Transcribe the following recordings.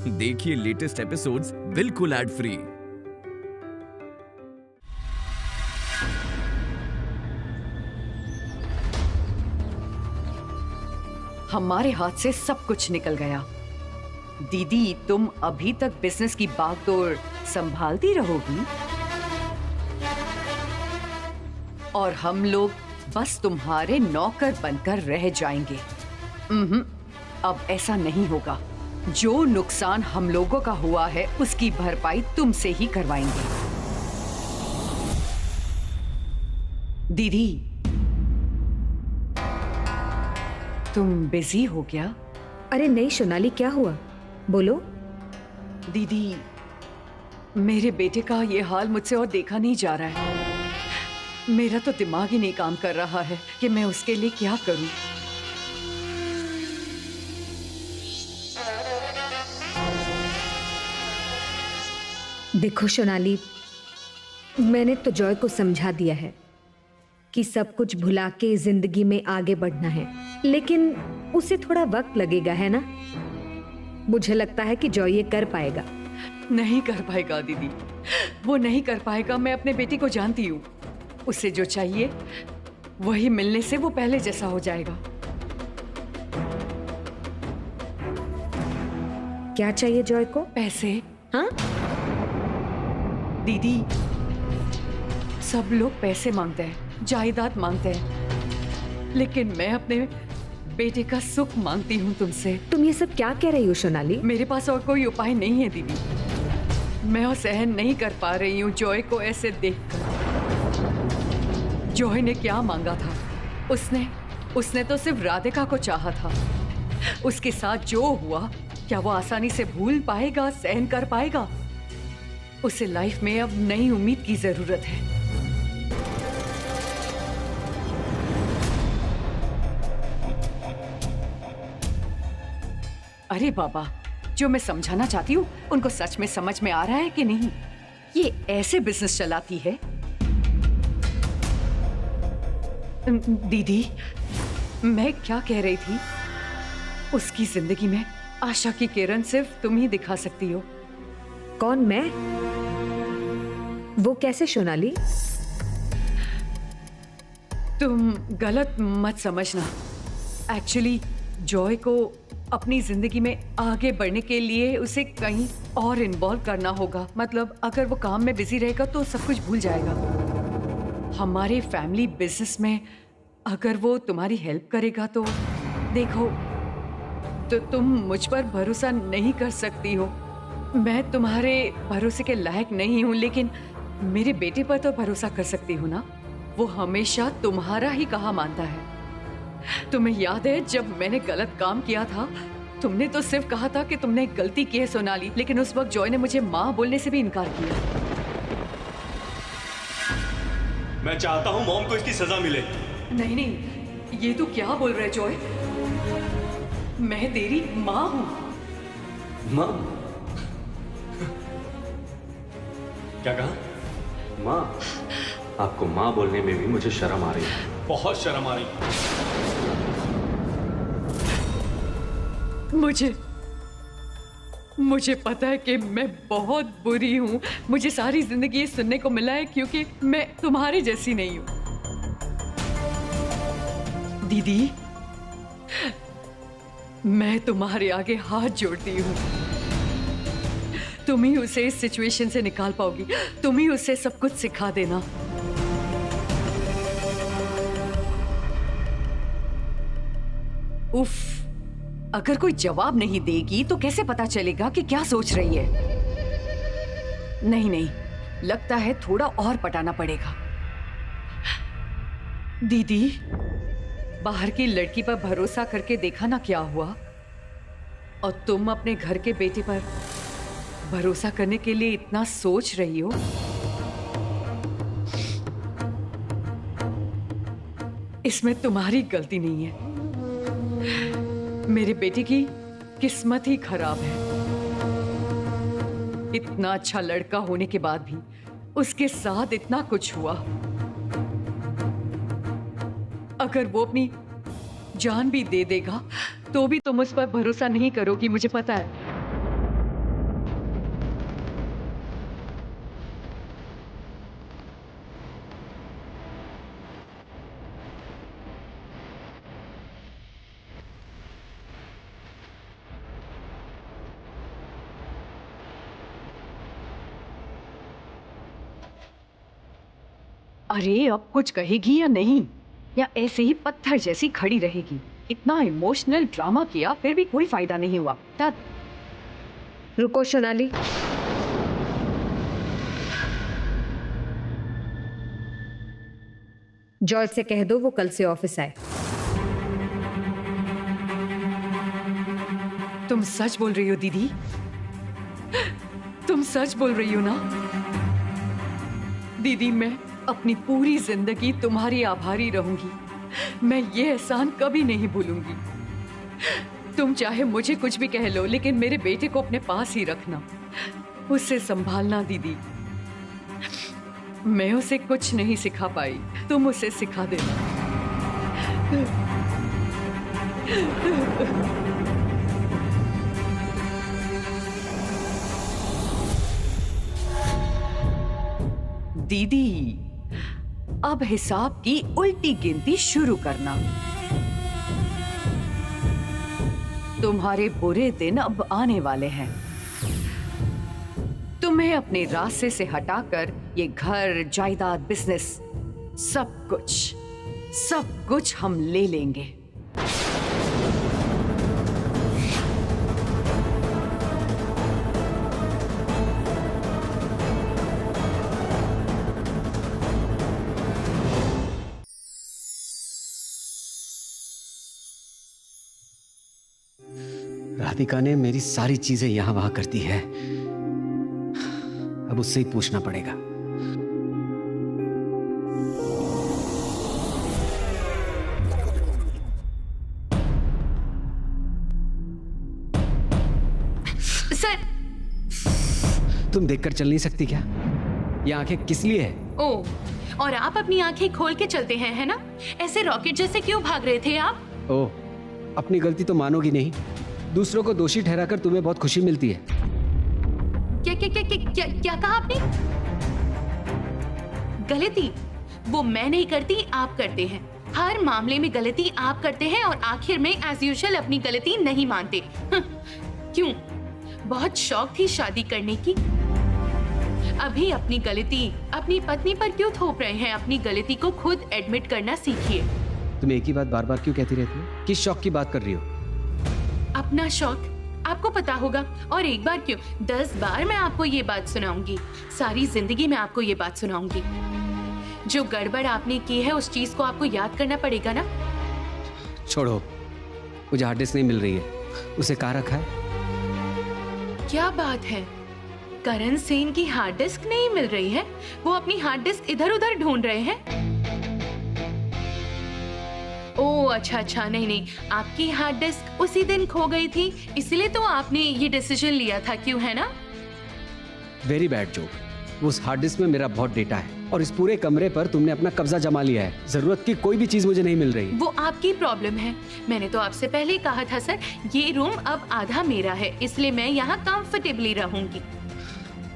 देखिए latest episodes बिल्कुल ad free. हमारे हाथ से सब कुछ निकल गया। दीदी, तुम अभी तक बिजनेस की बागडोर संभालती रहोगी और हम लोग बस तुम्हारे नौकर बनकर रह जाएंगे। अब ऐसा नहीं होगा। जो नुकसान हम लोगों का हुआ है उसकी भरपाई तुमसे ही करवाएंगे। दीदी, तुम बिजी हो क्या? अरे नहीं सोनाली, क्या हुआ? बोलो। दीदी, मेरे बेटे का ये हाल मुझसे और देखा नहीं जा रहा है। मेरा तो दिमाग ही नहीं काम कर रहा है कि मैं उसके लिए क्या करूं। देखो सोनाली, मैंने तो जॉय को समझा दिया है कि सब कुछ भुला के जिंदगी में आगे बढ़ना है, लेकिन उसे थोड़ा वक्त लगेगा, है ना? मुझे लगता है कि जॉय ये कर पाएगा। नहीं कर पाएगा दीदी, वो नहीं कर पाएगा। मैं अपने बेटे को जानती हूँ। उसे जो चाहिए वही मिलने से वो पहले जैसा हो जाएगा। क्या चाहिए जॉय को? पैसे। हाँ? दीदी, सब लोग पैसे मांगते हैं, जायदाद मांगते हैं, लेकिन मैं अपने बेटे का सुख मांगती हूँ तुमसे। तुम ये सब क्या कह रही हो सोनाली? मेरे पास और कोई उपाय नहीं है दीदी। मैं और सहन नहीं कर पा रही हूँ जॉय को ऐसे देखकर। जॉय ने क्या मांगा था? उसने तो सिर्फ राधिका को चाहा था। उसके साथ जो हुआ, क्या वो आसानी से भूल पाएगा, सहन कर पाएगा? उसे लाइफ में अब नई उम्मीद की जरूरत है। अरे बाबा, जो मैं समझाना चाहती हूँ उनको सच में समझ में आ रहा है कि नहीं? ये ऐसे बिजनेस चलाती है। दीदी, मैं क्या कह रही थी? उसकी जिंदगी में आशा की किरण सिर्फ तुम ही दिखा सकती हो। कौन? मैं? वो कैसे सोनाली? तुम गलत मत समझना। एक्चुअली जॉय को अपनी जिंदगी में आगे बढ़ने के लिए उसे कहीं और इन्वॉल्व करना होगा। मतलब अगर वो काम में बिजी रहेगा तो सब कुछ भूल जाएगा। हमारे फैमिली बिजनेस में अगर वो तुम्हारी हेल्प करेगा तो देखो, तो तुम मुझ पर भरोसा नहीं कर सकती हो। मैं तुम्हारे भरोसे के लायक नहीं हूँ, लेकिन मेरे बेटे पर तो भरोसा कर सकती हूँ ना। वो हमेशा तुम्हारा ही कहा मानता है। तुम्हें याद है जब मैंने गलत काम किया था, तुमने तो सिर्फ कहा था कि तुमने गलती की है सोनाली, लेकिन उस वक्त जॉय ने मुझे माँ बोलने से भी इनकार किया। मैं चाहता हूँ मॉम को इसकी सजा मिले। नहीं नहीं, ये तू क्या बोल रहे जॉय? मैं तेरी माँ हूँ। माँ? क्या कहा? माँ, आपको माँ बोलने में भी मुझे शर्म आ रही है। बहुत शर्म आ रही। मुझे पता है कि मैं बहुत बुरी हूँ। मुझे सारी जिंदगी ये सुनने को मिला है क्योंकि मैं तुम्हारी जैसी नहीं हूँ। दीदी, मैं तुम्हारे आगे हाथ जोड़ती हूँ। तुम ही उसे इस सिचुएशन से निकाल पाओगी। तुम ही उसे सब कुछ सिखा देना। उफ, अगर कोई जवाब नहीं देगी तो कैसे पता चलेगा कि क्या सोच रही है? नहीं नहीं, लगता है थोड़ा और पटाना पड़ेगा। दीदी, बाहर की लड़की पर भरोसा करके देखा ना क्या हुआ, और तुम अपने घर के बेटे पर भरोसा करने के लिए इतना सोच रही हो। इसमें तुम्हारी गलती नहीं है। मेरे बेटे की किस्मत ही खराब है। इतना अच्छा लड़का होने के बाद भी उसके साथ इतना कुछ हुआ। अगर वो अपनी जान भी दे देगा तो भी तुम उस पर भरोसा नहीं करोगी, मुझे पता है। अरे अब कुछ कहेगी या नहीं, या ऐसे ही पत्थर जैसी खड़ी रहेगी? इतना इमोशनल ड्रामा किया फिर भी कोई फायदा नहीं हुआ। रुको सोनाली, जॉय से कह दो वो कल से ऑफिस आए। तुम सच बोल रही हो दीदी? तुम सच बोल रही हो ना? दीदी मैं अपनी पूरी जिंदगी तुम्हारी आभारी रहूंगी। मैं ये एहसान कभी नहीं भूलूंगी। तुम चाहे मुझे कुछ भी कह लो, लेकिन मेरे बेटे को अपने पास ही रखना, उससे संभालना दीदी। मैं उसे कुछ नहीं सिखा पाई, तुम उसे सिखा देना। दीदी अब हिसाब की उल्टी गिनती शुरू करना। तुम्हारे बुरे दिन अब आने वाले हैं। तुम्हें अपने रास्ते से हटाकर ये घर, जायदाद, बिजनेस, सब कुछ हम ले लेंगे। राधिका ने मेरी सारी चीजें यहां वहां कर दी है। अब उससे ही पूछना पड़ेगा। सर, तुम देखकर चल नहीं सकती क्या? ये आंखें किस लिए है? ओ, और आप अपनी आंखें खोल के चलते हैं, है ना? ऐसे रॉकेट जैसे क्यों भाग रहे थे आप? ओ, अपनी गलती तो मानोगी नहीं। दूसरों को दोषी ठहराकर तुम्हें बहुत खुशी मिलती है। क्या कहा आपने? गलती वो मैं नहीं करती, आप करते हैं। हर मामले में गलती आप करते हैं और आखिर में एज यूजुअल अपनी गलती नहीं मानते। क्यों? बहुत शौक थी शादी करने की। अभी अपनी गलती अपनी पत्नी पर क्यों थोप रहे हैं? अपनी गलती को खुद एडमिट करना सीखिए। तुम एक ही बात बार बार क्यों कहती रहती हो? किस शौक की बात कर रही हो? अपना शौक आपको पता होगा, और एक बार क्यों 10 बार मैं आपको ये बात सुनाऊंगी। सारी जिंदगी मैं आपको ये बात सुनाऊंगी। जो गड़बड़ आपने की है उस चीज को आपको याद करना पड़ेगा ना। छोड़ो, मुझे हार्ड डिस्क नहीं मिल रही है। उसे कहाँ रखा है? क्या बात है? करण सेन की हार्ड डिस्क नहीं मिल रही है? वो अपनी हार्ड डिस्क इधर उधर ढूंढ रहे हैं। ओह अच्छा, नहीं, आपकी हार्ड डिस्क उसी दिन खो गई थी, इसलिए तो आपने ये डिसीजन लिया था, क्यों, है ना? Very bad joke. उस हार्ड डिस्क में मेरा बहुत डेटा है और इस पूरे कमरे पर तुमने अपना कब्जा जमा लिया है। जरूरत की कोई भी चीज मुझे नहीं मिल रही। वो आपकी प्रॉब्लम है। मैंने तो आपसे पहले ही कहा था सर, ये रूम अब आधा मेरा है, इसलिए मैं यहाँ कंफर्टेबली रहूंगी।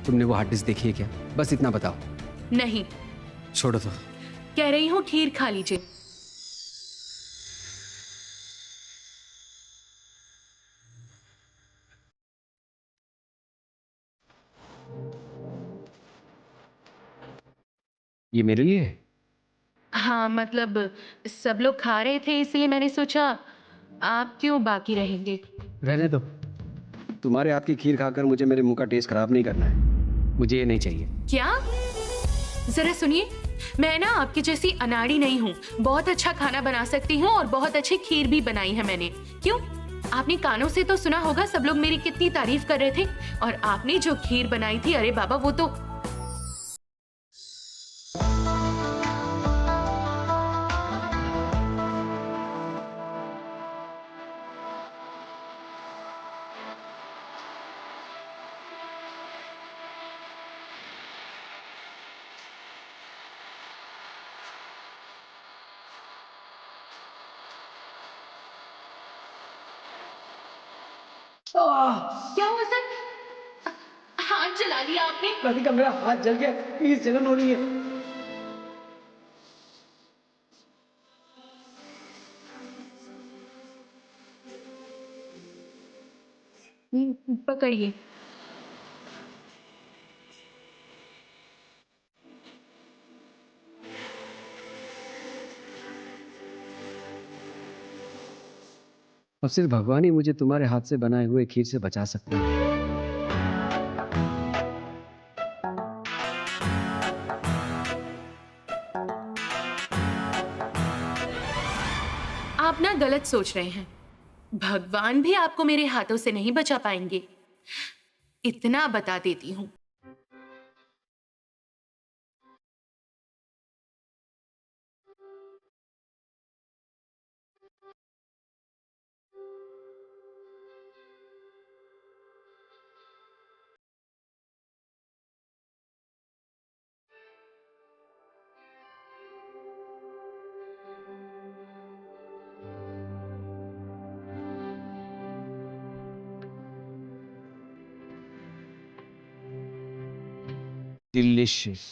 तुमने वो हार्ड डिस्क देखी है क्या? बस इतना बताओ। नहीं। छोड़ो तो। कह रही हूँ खीर खा लीजिए। ये मेरे लिए है? हाँ, मतलब सब लोग खा रहे थे इसलिए मैंने सोचा आप क्यों बाकी रहेंगे। रहने दो। तुम्हारे हाथ की खीर खाकर मुझे मेरे मुंह का टेस्ट खराब नहीं करना है। मुझे ये नहीं चाहिए। क्या? जरा सुनिए, मैं ना आपकी जैसी अनाड़ी नहीं हूँ। बहुत अच्छा खाना बना सकती हूँ और बहुत अच्छी खीर भी बनाई है मैंने। क्यों? आपने कानों से तो सुना होगा सब लोग मेरी कितनी तारीफ कर रहे थे। और आपने जो खीर बनाई थी, अरे बाबा, वो तो क्या हुआ सर? हाथ जला लिया आपने? राधिका, मेरा हाथ जल गया। प्लीज, जलन हो रही है। पकड़िए। और सिर्फ भगवान ही मुझे तुम्हारे हाथ से बनाए हुए खीर से बचा सकता है। आप ना गलत सोच रहे हैं। भगवान भी आपको मेरे हाथों से नहीं बचा पाएंगे, इतना बता देती हूँ। डिलिशियस।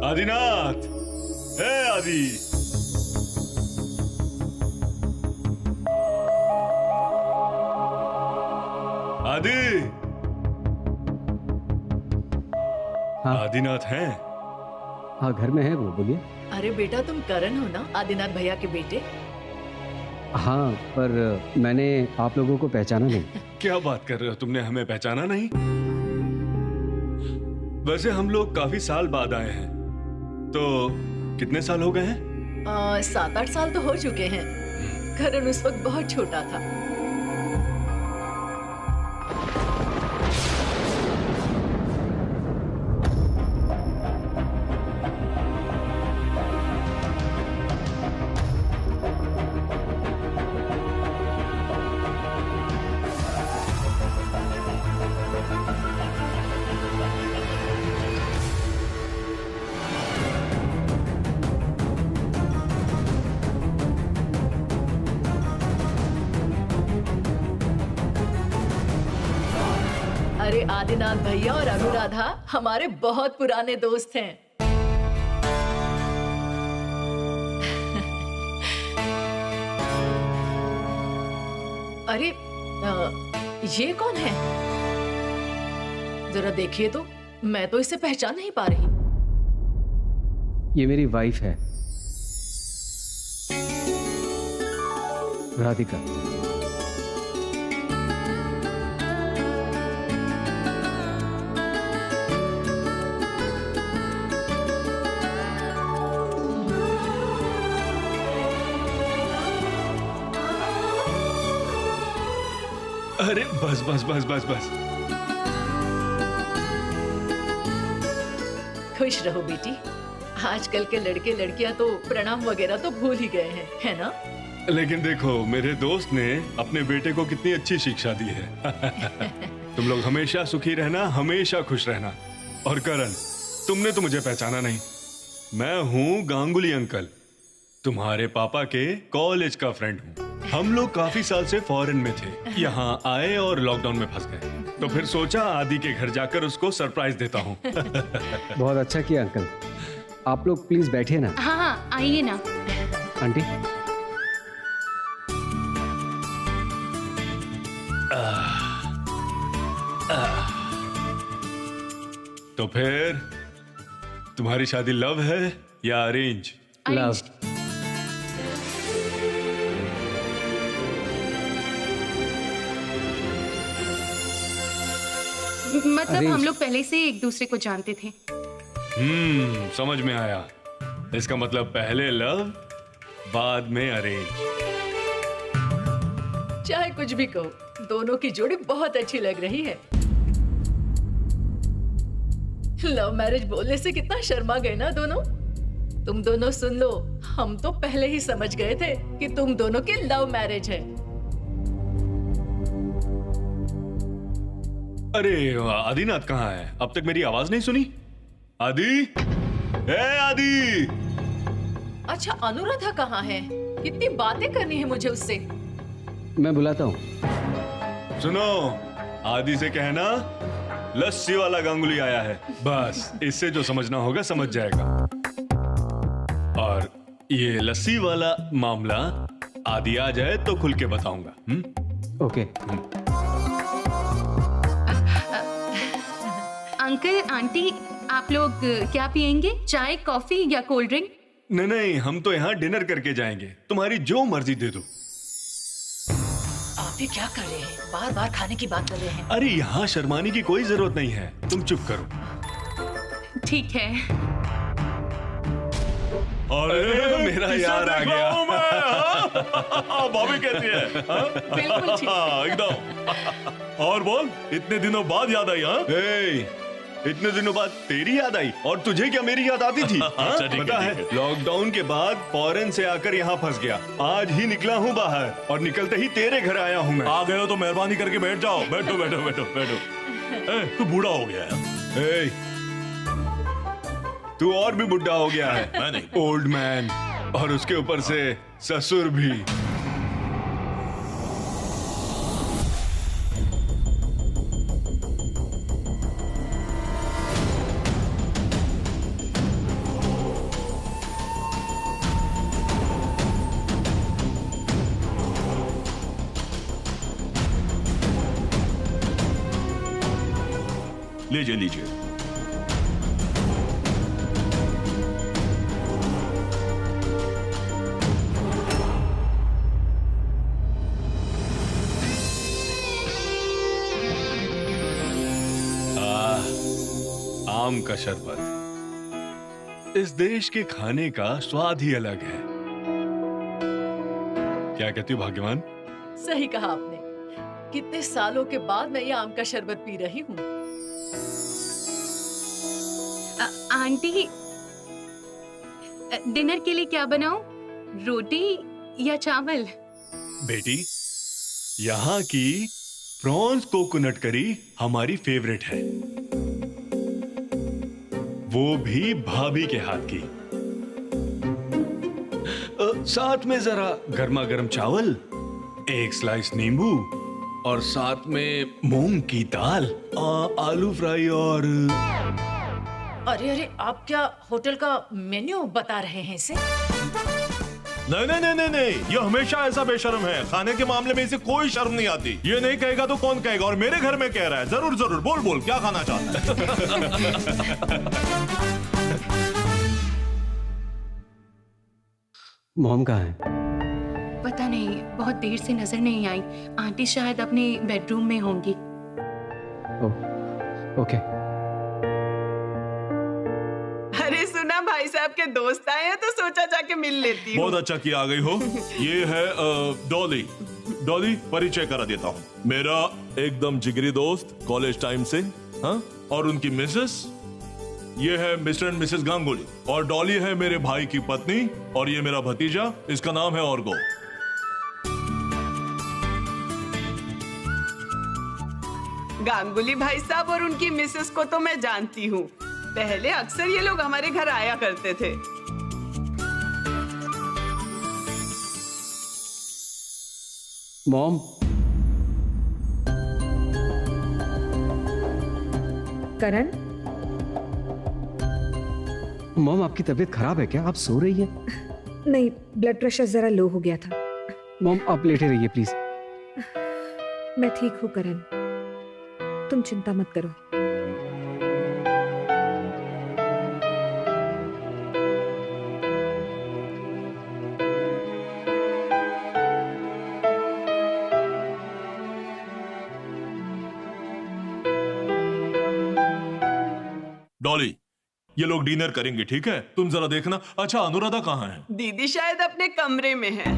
आदिनाथ, हे आदि। आदि। हाँ। आदिनाथ हैं? हाँ, घर में है वो, बोलिए। अरे बेटा, तुम करण हो ना, आदिनाथ भैया के बेटे? हाँ, पर मैंने आप लोगों को पहचाना नहीं। क्या बात कर रहे हो, तुमने हमें पहचाना नहीं? वैसे हम लोग काफी साल बाद आए हैं, तो कितने साल हो गए हैं? 7-8 साल तो हो चुके हैं। करण उस वक्त बहुत छोटा था। अरे आदिनाथ भैया और अनुराधा हमारे बहुत पुराने दोस्त हैं। अरे ये कौन है? जरा देखिए तो, मैं तो इसे पहचान नहीं पा रही। ये मेरी वाइफ है, राधिका। अरे बस बस बस बस बस। खुश रहो बेटी। आजकल के लड़के लड़कियां तो प्रणाम वगैरह तो भूल ही गए हैं, है ना? लेकिन देखो, मेरे दोस्त ने अपने बेटे को कितनी अच्छी शिक्षा दी है। तुम लोग हमेशा सुखी रहना, हमेशा खुश रहना। और करण, तुमने तो मुझे पहचाना नहीं। मैं हूँ गांगुली अंकल, तुम्हारे पापा के कॉलेज का फ्रेंड हूँ। हम लोग काफी साल से फॉरेन में थे, यहाँ आए और लॉकडाउन में फंस गए, तो फिर सोचा आदि के घर जाकर उसको सरप्राइज देता हूँ। बहुत अच्छा किया अंकल। आप लोग प्लीज बैठिए ना। हाँ हाँ, आइए ना। आंटी, तो फिर तुम्हारी शादी लव है या अरेंज? लव। मतलब हम Arrange। लोग पहले से एक दूसरे को जानते थे। समझ में आया। इसका मतलब पहले लव, बाद में अरेंज। चाहे कुछ भी कहो, दोनों की जोड़ी बहुत अच्छी लग रही है। लव मैरिज बोलने से कितना शर्मा गए ना दोनों। तुम दोनों सुन लो, हम तो पहले ही समझ गए थे कि तुम दोनों की लव मैरिज है। अरे आदिनाथ कहाँ है? अब तक मेरी आवाज नहीं सुनी? आदि, ए आदि! अच्छा, अनुराधा कहाँ है? कितनी बातें करनी है मुझे उससे। मैं बुलाता हूँ। सुनो, आदि से कहना लस्सी वाला गांगुली आया है। बस इससे जो समझना होगा समझ जाएगा। और ये लस्सी वाला मामला आदि आ जाए तो खुल के बताऊंगा। ओके। अंकल आंटी, आप लोग क्या पियेंगे? चाय, कॉफी या कोल्ड ड्रिंक? नहीं नहीं, हम तो यहाँ डिनर करके जाएंगे, तुम्हारी जो मर्जी दे दो। आप ये क्या कर रहे हैं? बार बार खाने की बात कर रहे हैं। अरे यहाँ शर्माने की कोई जरूरत नहीं है, तुम चुप करो। ठीक है। अरे मेरा यार आ गया। भाभी कैसी है? बिल्कुल ठीक। एकदम। और बोल, इतने दिनों बाद याद आई? हाँ, इतने दिनों बाद तेरी याद आई? और तुझे क्या मेरी याद आती थी? अच्छा, ठीक है, पता ठीक है, है। लॉकडाउन के बाद फॉरेन से आकर यहाँ फंस गया। आज ही निकला हूँ बाहर और निकलते ही तेरे घर आया हूँ मैं। आ गए हो तो मेहरबानी करके बैठ जाओ। बैठो बैठो बैठो बैठो। तू बूढ़ा हो गया है। तू और भी बुढ़ा हो गया है। मैं नहीं। ओल्ड मैन, और उसके ऊपर से ससुर भी। लीजिए लीजिए। आम का शरबत, इस देश के खाने का स्वाद ही अलग है। क्या कहती हो भाग्यवान? सही कहा आपने। कितने सालों के बाद मैं ये आम का शरबत पी रही हूँ। आंटी, डिनर के लिए क्या बनाऊं? रोटी या चावल? बेटी, यहाँ की प्रॉन्स कोकोनट करी हमारी फेवरेट है, वो भी भाभी के हाथ की। साथ में जरा गर्मा गर्म चावल, एक स्लाइस नींबू और साथ में मूंग की दाल, आलू फ्राई और अरे अरे, आप क्या होटल का मेन्यू बता रहे हैं इसे? नहीं नहीं नहीं नहीं नहीं, ये हमेशा ऐसा बेशर्म है। खाने के मामले में इसे कोई शर्म नहीं आती। ये नहीं कहेगा तो कौन कहेगा? और मेरे घर में कह रहा है। जरूर जरूर, बोल बोल, क्या खाना चाहता है? मॉम कहाँ है? पता नहीं, बहुत देर से नजर नहीं आई। आंटी शायद अपने बेडरूम में होंगी। ओके। अरे सुना, भाई साहब के दोस्त आए हैं तो सोचा जाके मिल लेती हूँ। बहुत अच्छा किया, आ गई हो। ये है डॉली। डॉली, परिचय करा देता हूँ। मेरा एकदम जिगरी दोस्त कॉलेज टाइम से। हाँ, और उनकी मिसेस, ये है मिस्टर एंड मिसेस गांगुली। और डॉली है मेरे भाई की पत्नी, और ये मेरा भतीजा, इसका नाम है ऑर्गो। गांगुली भाई साहब और उनकी मिसेस को तो मैं जानती हूँ। पहले अक्सर ये लोग हमारे घर आया करते थे। मॉम, करण, मॉम आपकी तबीयत खराब है क्या? आप सो रही हैं? नहीं, ब्लड प्रेशर जरा लो हो गया था। मॉम आप लेटे रहिए प्लीज। मैं ठीक हूँ करण, तुम चिंता मत करो। डॉली, ये लोग डिनर करेंगे, ठीक है? तुम जरा देखना। अच्छा, अनुराधा कहाँ है? दीदी शायद अपने कमरे में है।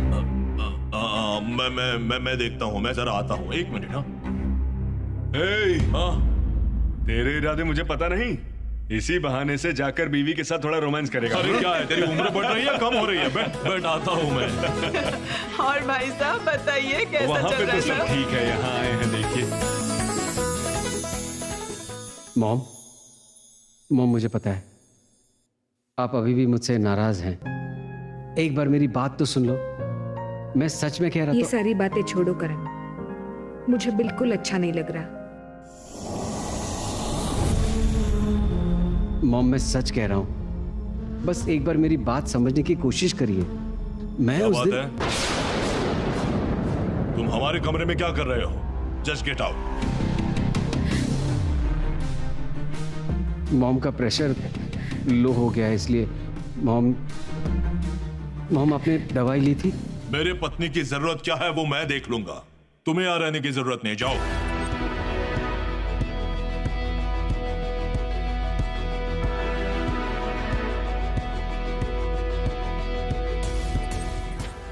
मैं देखता हूँ। मैं जरा आता हूँ, एक मिनट। हाँ, तेरे इरादे मुझे पता नहीं। इसी बहाने से जाकर बीवी के साथ थोड़ा रोमांस करेगा। अरे क्या है, तेरी उम्र बढ़ रही है कम हो रही है? बैठ बैठ, आता हूँ मैं। और भाई साहब बताइए कैसा वहाँ चल पे रहा तो सब है? ठीक है, यहाँ आए हैं देखिए। मॉम, मॉम मुझे पता है आप अभी भी मुझसे नाराज हैं। एक बार मेरी बात तो सुन लो। मैं सच में कह रहा ये था। सारी बातें छोड़ो करण, मुझे बिल्कुल अच्छा नहीं लग रहा। मॉम मैं सच कह रहा हूं। बस एक बार मेरी बात समझने की कोशिश करिए। मैं क्या उस बात दिन है? तुम हमारे कमरे में क्या कर रहे हो? Just get out. मॉम का प्रेशर लो हो गया है, इसलिए मॉम आपने दवाई ली थी? मेरे पत्नी की जरूरत क्या है वो मैं देख लूंगा, तुम्हें यहाँ रहने की जरूरत नहीं, जाओ।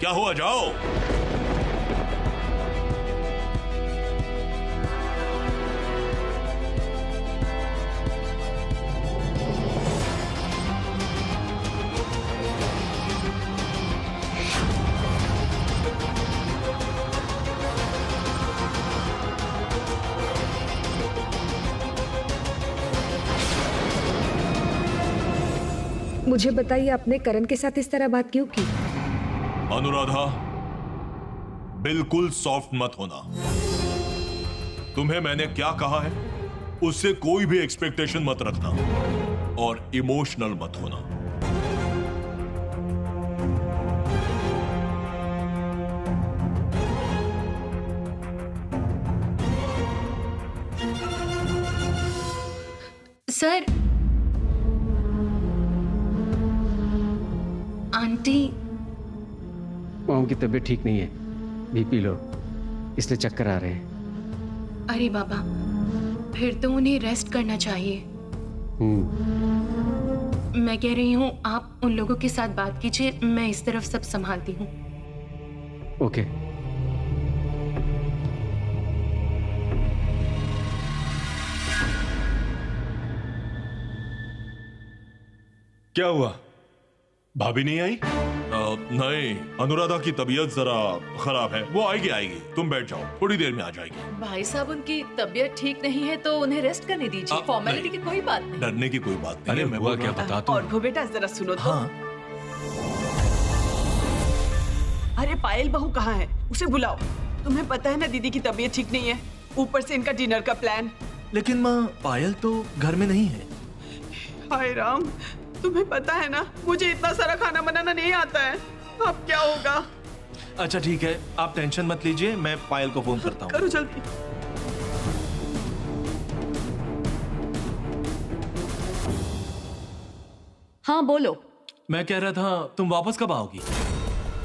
क्या हुआ, जाओ। मुझे बताइए, आपने करण के साथ इस तरह बात क्यों की? अनुराधा, बिल्कुल सॉफ्ट मत होना। तुम्हें मैंने क्या कहा है, उससे कोई भी एक्सपेक्टेशन मत रखना और इमोशनल मत होना। सर, आंटी, मॉम की तबीयत ठीक नहीं है, बीपी लो, इसलिए चक्कर आ रहे हैं। अरे बाबा, फिर तो उन्हें रेस्ट करना चाहिए। मैं कह रही हूँ आप उन लोगों के साथ बात कीजिए, मैं इस तरफ सब संभालती हूँ। ओके। क्या हुआ, भाभी नहीं आई? नहीं, अनुराधा की तबीयत जरा खराब है, वो आएगी। तुम बैठ जाओ, थोड़ी देर में आ जाएगी। भाई साहब, उनकी तबीयत ठीक नहीं है तो उन्हें रेस्ट करने दीजिए। फॉर्मेलिटी की कोई बात नहीं। डरने की कोई बात नहीं। अरे मैं हुआ क्या, बता तो। और वो बेटा जरा सुनो तो। हाँ। अरे पायल बहू कहाँ है, उसे बुलाओ। तुम्हें पता है ना दीदी की तबीयत ठीक नहीं है, ऊपर से इनका डिनर का प्लान। लेकिन माँ, पायल तो घर में नहीं है। हाय राम, तुम्हें पता है ना मुझे इतना सारा खाना बनाना नहीं आता है, अब क्या होगा? अच्छा ठीक है, आप टेंशन मत लीजिए, मैं पायल को फोन करता हूँ। करो जल्दी। हाँ बोलो। मैं कह रहा था, तुम वापस कब आओगी?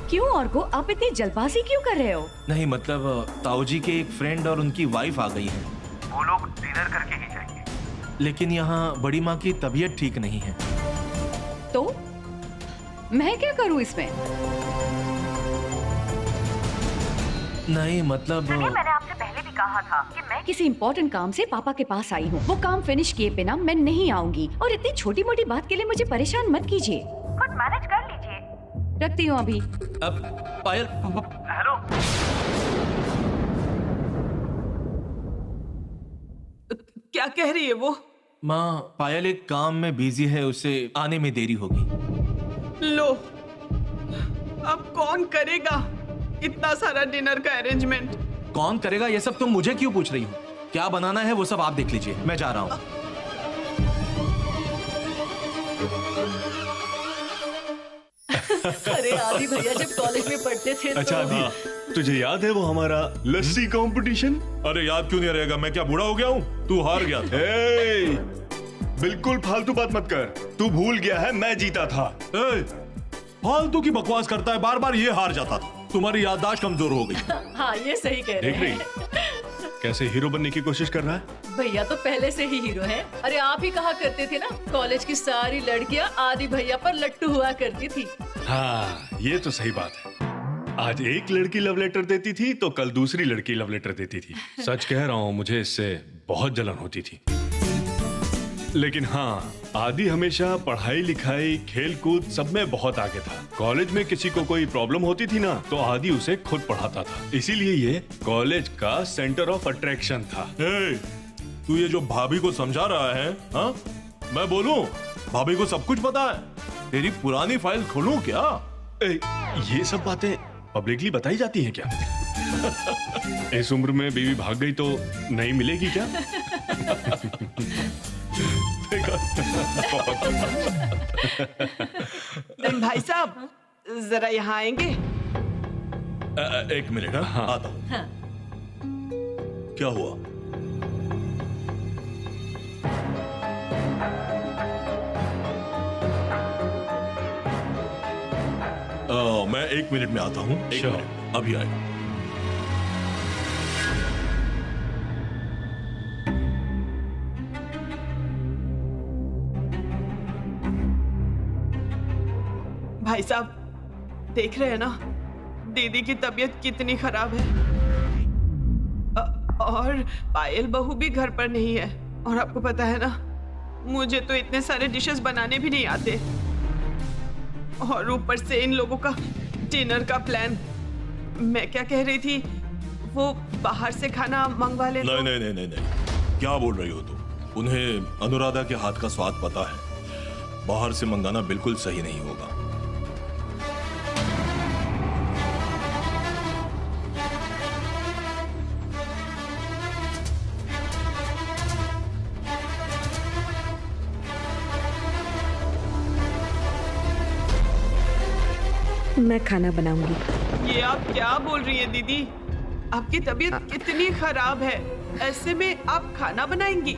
क्यों औरको, आप इतनी जल्दबाजी क्यों कर रहे हो? नहीं मतलब, ताऊ जी के एक फ्रेंड और उनकी वाइफ आ गई है। वो लोग डिनर करके ही जाएंगे। लेकिन यहाँ बड़ी माँ की तबीयत ठीक नहीं है। तो मैं क्या करूँ इसमें? नहीं मतलब, मैंने आपसे पहले भी कहा था कि मैं किसी इम्पोर्टेंट काम से पापा के पास आई हूँ, वो काम फिनिश किए बिना मैं नहीं आऊंगी, और इतनी छोटी मोटी बात के लिए मुझे परेशान मत कीजिए। खुद मैनेज कर लीजिए। रखती हूँ अभी। अब पायल। हेलो, क्या कह रही है वो? माँ, पायल एक काम में बिजी है, उसे आने में देरी होगी। लो, अब कौन करेगा इतना सारा डिनर का अरेंजमेंट? कौन करेगा ये सब तुम मुझे क्यों पूछ रही हो? क्या बनाना है वो सब आप देख लीजिए, मैं जा रहा हूँ। अरे आदि भैया जब कॉलेज में पढ़ते थे तो... अच्छा आदि, तुझे याद है वो हमारा लस्सी कंपटीशन? अरे याद क्यों नहीं रहेगा, मैं क्या बूढ़ा हो गया हूँ? तू हार गया था। बिल्कुल फालतू बात मत कर, तू भूल गया है मैं जीता था। फालतू की बकवास करता है, बार बार ये हार जाता था। तुम्हारी याददाश्त कमजोर हो गई। हाँ ये सही कह रहे देख हैं। रही कैसे हीरो बनने की कोशिश कर रहा है। भैया तो पहले से ही हीरो हैं। अरे आप ही कहा करते थे ना, कॉलेज की सारी लड़कियां आदि भैया पर लट्टू हुआ करती थी। हाँ ये तो सही बात है, आज एक लड़की लव लेटर देती थी तो कल दूसरी लड़की लव लेटर देती थी। सच कह रहा हूँ, मुझे इससे बहुत जलन होती थी। लेकिन हाँ, आदि हमेशा पढ़ाई लिखाई खेल कूद सब में बहुत आगे था। कॉलेज में किसी को कोई प्रॉब्लम होती थी ना तो आदि उसे खुद पढ़ाता था, इसीलिए ये कॉलेज का सेंटर ऑफ अट्रैक्शन था। तू ये जो भाभी को समझा रहा है, हाँ? मैं बोलूं, भाभी को सब कुछ पता है। तेरी पुरानी फाइल खोलूं क्या? ये सब बातें पब्लिकली बताई जाती हैं क्या? इस उम्र में बीवी भाग गई तो नहीं मिलेगी क्या? भाई साहब जरा यहाँ आएंगे? एक मिनट, हाँ आता हूँ। हाँ। क्या हुआ? मैं 1 मिनट में आता हूँ। एक मिनट, अभी आएगा। भाई साहब देख रहे हैं ना दीदी की तबीयत कितनी खराब है। और पायल बहू भी घर पर नहीं है। और आपको पता है ना मुझे तो इतने सारे डिशेस बनाने भी नहीं आते। और ऊपर से इन लोगों का डिनर का प्लान। मैं क्या कह रही थी, वो बाहर से खाना मंगवा ले। नहीं नहीं नहीं नहीं नहीं, क्या बोल रही हो तुम? उन्हें अनुराधा के हाथ का स्वाद पता है। बाहर से मंगाना बिल्कुल सही नहीं होगा। मैं खाना बनाऊंगी। ये आप क्या बोल रही हैं दीदी? आपकी तबीयत कितनी खराब है, ऐसे में आप खाना बनाएंगी?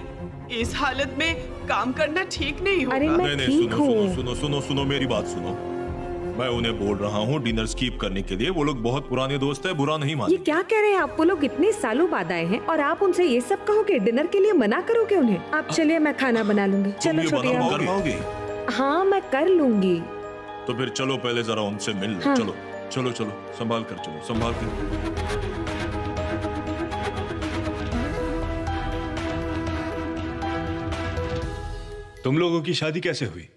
इस हालत में काम करना ठीक नहीं होगा। अरे मैं ठीक हूँ। सुनो सुनो सुनो सुनो मेरी बात सुनो। मैं उन्हें बोल रहा हूँ डिनर स्किप करने के लिए। वो लोग बहुत पुराने दोस्त है, बुरा नहीं ये मानते। क्या कह रहे हैं आप? वो लोग इतने सालों बाद आए हैं और आप उनसे ये सब कहोगे? डिनर के लिए मना करोगे उन्हें? आप चलिए मैं खाना बना लूंगी। चलो छोटी कर पाओगे? हाँ मैं कर लूंगी। तो फिर चलो पहले जरा उनसे मिल लो। हाँ। चलो चलो चलो, संभाल कर चलो, संभाल कर। तुम लोगों की शादी कैसे हुई?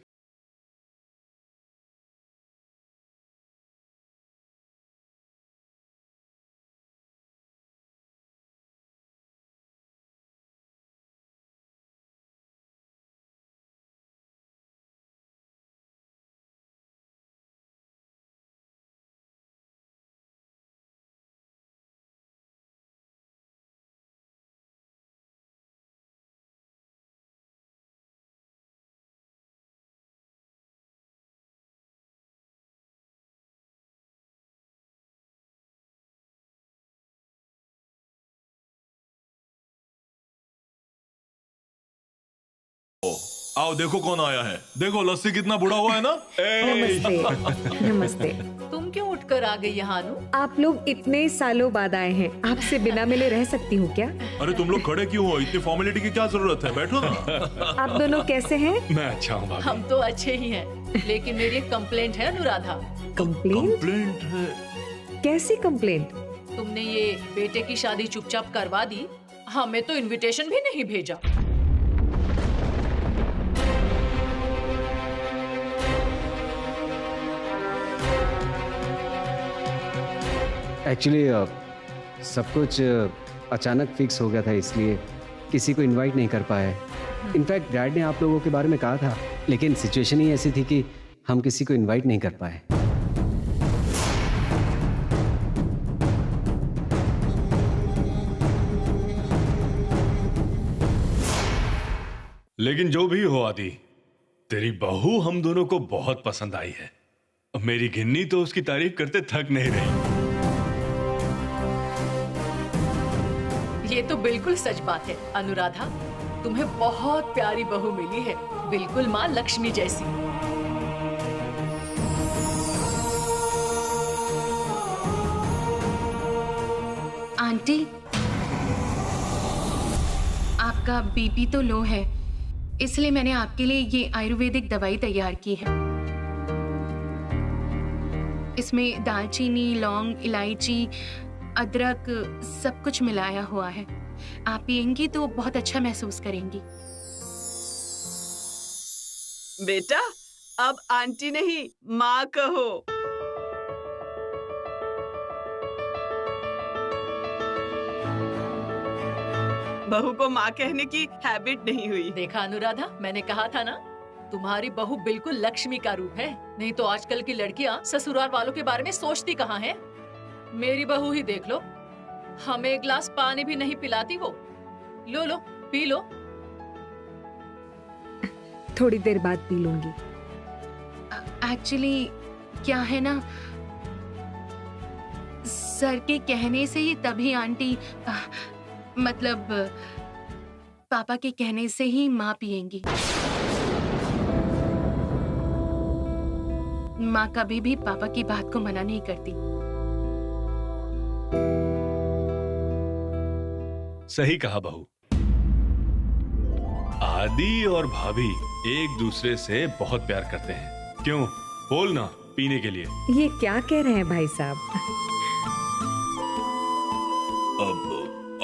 आओ देखो कौन आया है। देखो लस्सी कितना बुढ़ा हुआ है ना। नमस्ते। नमस्ते। तुम क्यों उठकर आ गई यहाँ अनु? आप लोग इतने सालों बाद आए हैं, आपसे बिना मिले रह सकती हूँ क्या? अरे तुम लोग खड़े क्यों हो? इतनी फॉर्मेलिटी की क्या जरूरत है? बैठो ना। आप दोनों कैसे हैं? मैं अच्छा हूँ भाभी। हम तो अच्छे ही हैं, लेकिन मेरी एक कंप्लेंट है अनुराधा। कंप्लेंट है? कैसी कंप्लेंट? तुमने ये बेटे की शादी चुपचाप करवा दी, हमें तो इनविटेशन भी नहीं भेजा। एक्चुअली सब कुछ अचानक फिक्स हो गया था, इसलिए किसी को इनवाइट नहीं कर पाए। इनफैक्ट डैड ने आप लोगों के बारे में कहा था, लेकिन सिचुएशन ही ऐसी थी कि हम किसी को इनवाइट नहीं कर पाए। लेकिन जो भी हो आदि, तेरी बहू हम दोनों को बहुत पसंद आई है। मेरी गिन्नी तो उसकी तारीफ करते थक नहीं रही। ये तो बिल्कुल सच बात है अनुराधा, तुम्हें बहुत प्यारी बहू मिली है, बिल्कुल माँ लक्ष्मी जैसी। आंटी, आपका बीपी तो लो है, इसलिए मैंने आपके लिए ये आयुर्वेदिक दवाई तैयार की है। इसमें दालचीनी, लौंग, इलायची, अदरक सब कुछ मिलाया हुआ है। आप पियेंगी तो बहुत अच्छा महसूस करेंगी। बेटा अब आंटी नहीं माँ कहो। बहू को माँ कहने की हैबिट नहीं हुई। देखा अनुराधा, मैंने कहा था ना, तुम्हारी बहू बिल्कुल लक्ष्मी का रूप है। नहीं तो आजकल की लड़कियाँ ससुराल वालों के बारे में सोचती कहाँ हैं? मेरी बहू ही देख लो, हमें एक गिलास पानी भी नहीं पिलाती वो। लो लो पी लो। थोड़ी देर बाद पी लूंगी। एक्चुअली क्या है ना, सर के कहने से ही तभी आंटी मतलब पापा के कहने से ही माँ पिएंगी। माँ कभी भी पापा की बात को मना नहीं करती। सही कहा बहू। आदि और भाभी एक दूसरे से बहुत प्यार करते हैं। क्यों, बोल ना, पीने के लिए। ये क्या कह रहे हैं भाई साहब? अब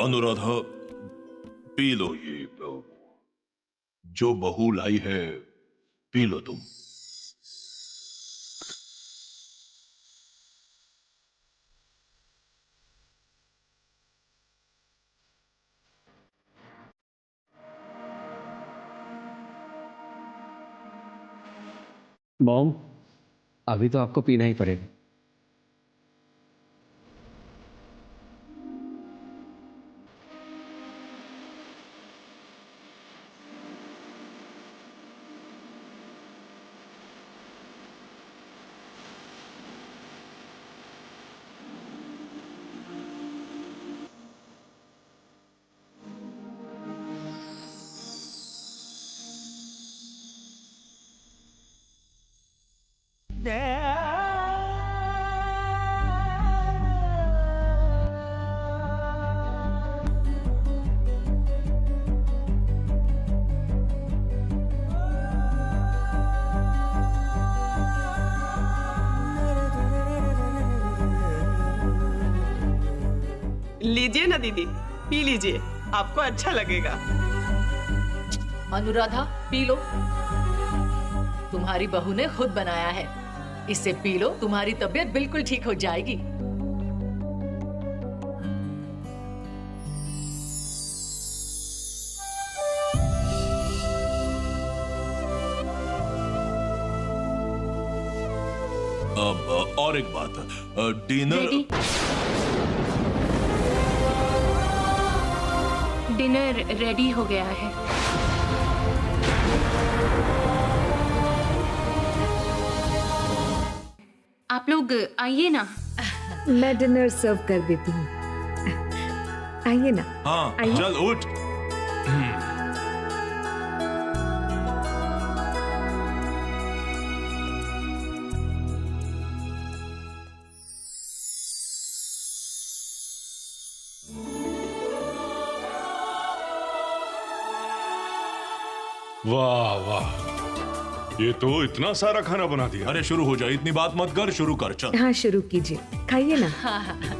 अनुराधा पी लो, ये जो बहू लाई है, पी लो तुम। मॉम, अभी तो आपको पीना ही पड़ेगा। लीजिए ना दीदी, पी लीजिए, आपको अच्छा लगेगा। अनुराधा पी लो, तुम्हारी बहू ने खुद बनाया है, इससे पी लो, तुम्हारी तबीयत बिल्कुल ठीक हो जाएगी। अब और एक बात, डिनर डिनर रेडी हो गया है। आप लोग आइए ना। मैं डिनर सर्व कर देती हूँ। आइए ना। हाँ, आइए। चल उठ। वाह वाह, ये तो इतना सारा खाना बना दिया। अरे शुरू हो जाए, इतनी बात मत कर, शुरू कर चल। हाँ शुरू कीजिए, खाइए ना। हाँ हाँ हाँ।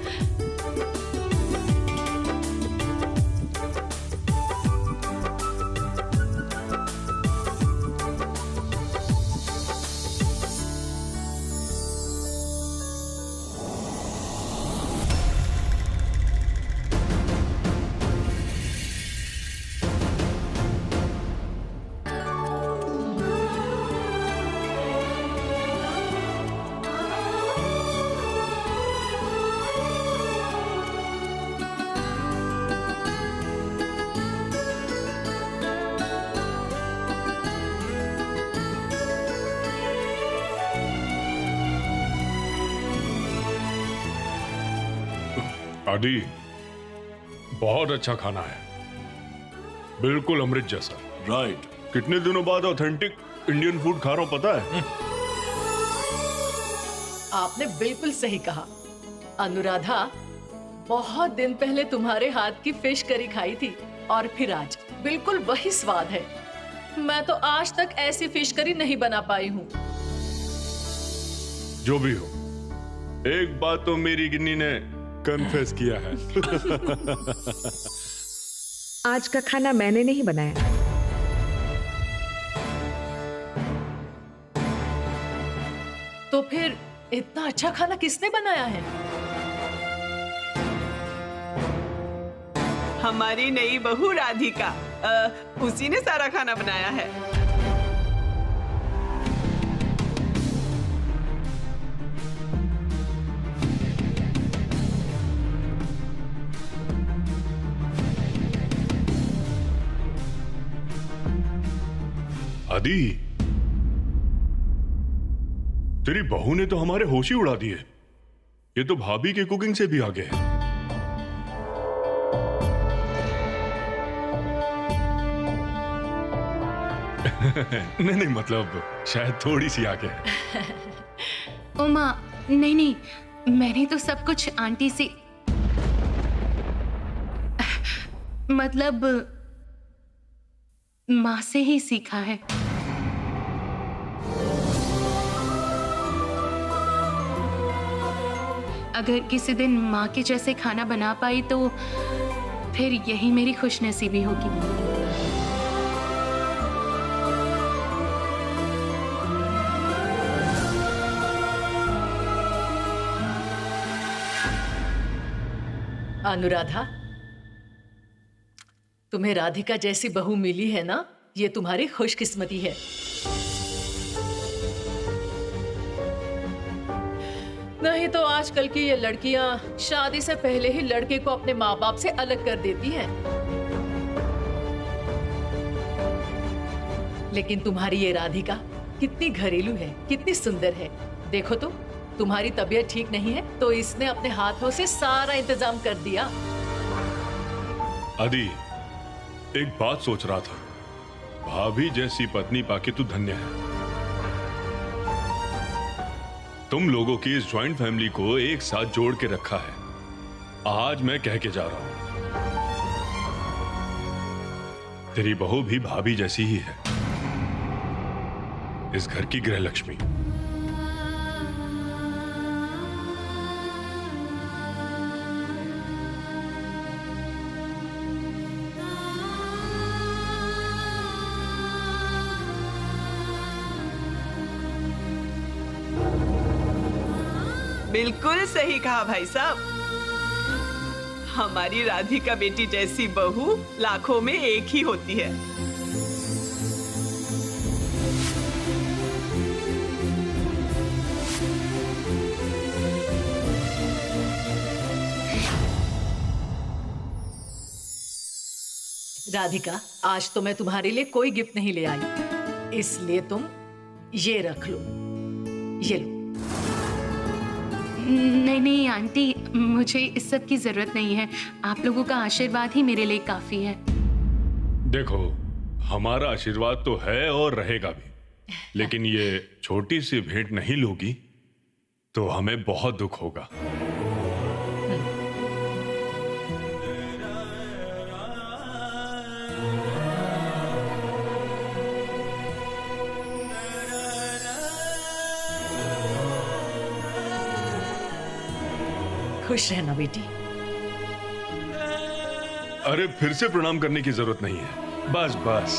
आदि, बहुत अच्छा खाना है, बिल्कुल अमृत जैसा। राइट। कितने दिनों बाद ऑथेंटिक इंडियन फूड खा रहा हूं, पता है? आपने बिल्कुल सही कहा। अनुराधा, बहुत दिन पहले तुम्हारे हाथ की फिश करी खाई थी और फिर आज बिल्कुल वही स्वाद है। मैं तो आज तक ऐसी फिश करी नहीं बना पाई हूँ। जो भी हो, एक बात तो मेरी गिन्नी ने कन्फेस किया है। आज का खाना मैंने नहीं बनाया। तो फिर इतना अच्छा खाना किसने बनाया है? हमारी नई बहू राधिका, उसी ने सारा खाना बनाया है। आदि, तेरी बहू ने तो हमारे होश ही उड़ा दिए। ये तो भाभी की कुकिंग से भी आगे है। नहीं नहीं, मतलब शायद थोड़ी सी आगे है। उमा, नहीं नहीं, मैंने तो सब कुछ आंटी से, मतलब माँ से ही सीखा है। अगर किसी दिन माँ के जैसे खाना बना पाई तो फिर यही मेरी खुशनसीबी होगी। अनुराधा, तुम्हें राधिका जैसी बहू मिली है ना, ये तुम्हारी खुशकिस्मती है। नहीं तो आजकल की ये लड़कियां शादी से पहले ही लड़के को अपने माँ बाप से अलग कर देती हैं। लेकिन तुम्हारी ये राधिका कितनी घरेलू है, कितनी सुंदर है। देखो तो, तुम्हारी तबीयत ठीक नहीं है तो इसने अपने हाथों से सारा इंतजाम कर दिया। आदि, एक बात सोच रहा था, भाभी जैसी पत्नी पाके तू धन्य है। तुम लोगों की इस ज्वाइंट फैमिली को एक साथ जोड़ के रखा है। आज मैं कह के जा रहा हूं, तेरी बहू भी भाभी जैसी ही है, इस घर की गृह लक्ष्मी। बिल्कुल सही कहा भाई साहब। हमारी राधिका बेटी जैसी बहू लाखों में एक ही होती है। राधिका, आज तो मैं तुम्हारे लिए कोई गिफ्ट नहीं ले आई, इसलिए तुम ये रख लो। ये लो। नहीं नहीं आंटी, मुझे इस सब की जरूरत नहीं है। आप लोगों का आशीर्वाद ही मेरे लिए काफी है। देखो, हमारा आशीर्वाद तो है और रहेगा भी, लेकिन ये छोटी सी भेंट नहीं लोगी तो हमें बहुत दुख होगा। खुश रहना बेटी। अरे फिर से प्रणाम करने की जरूरत नहीं है, बस बस।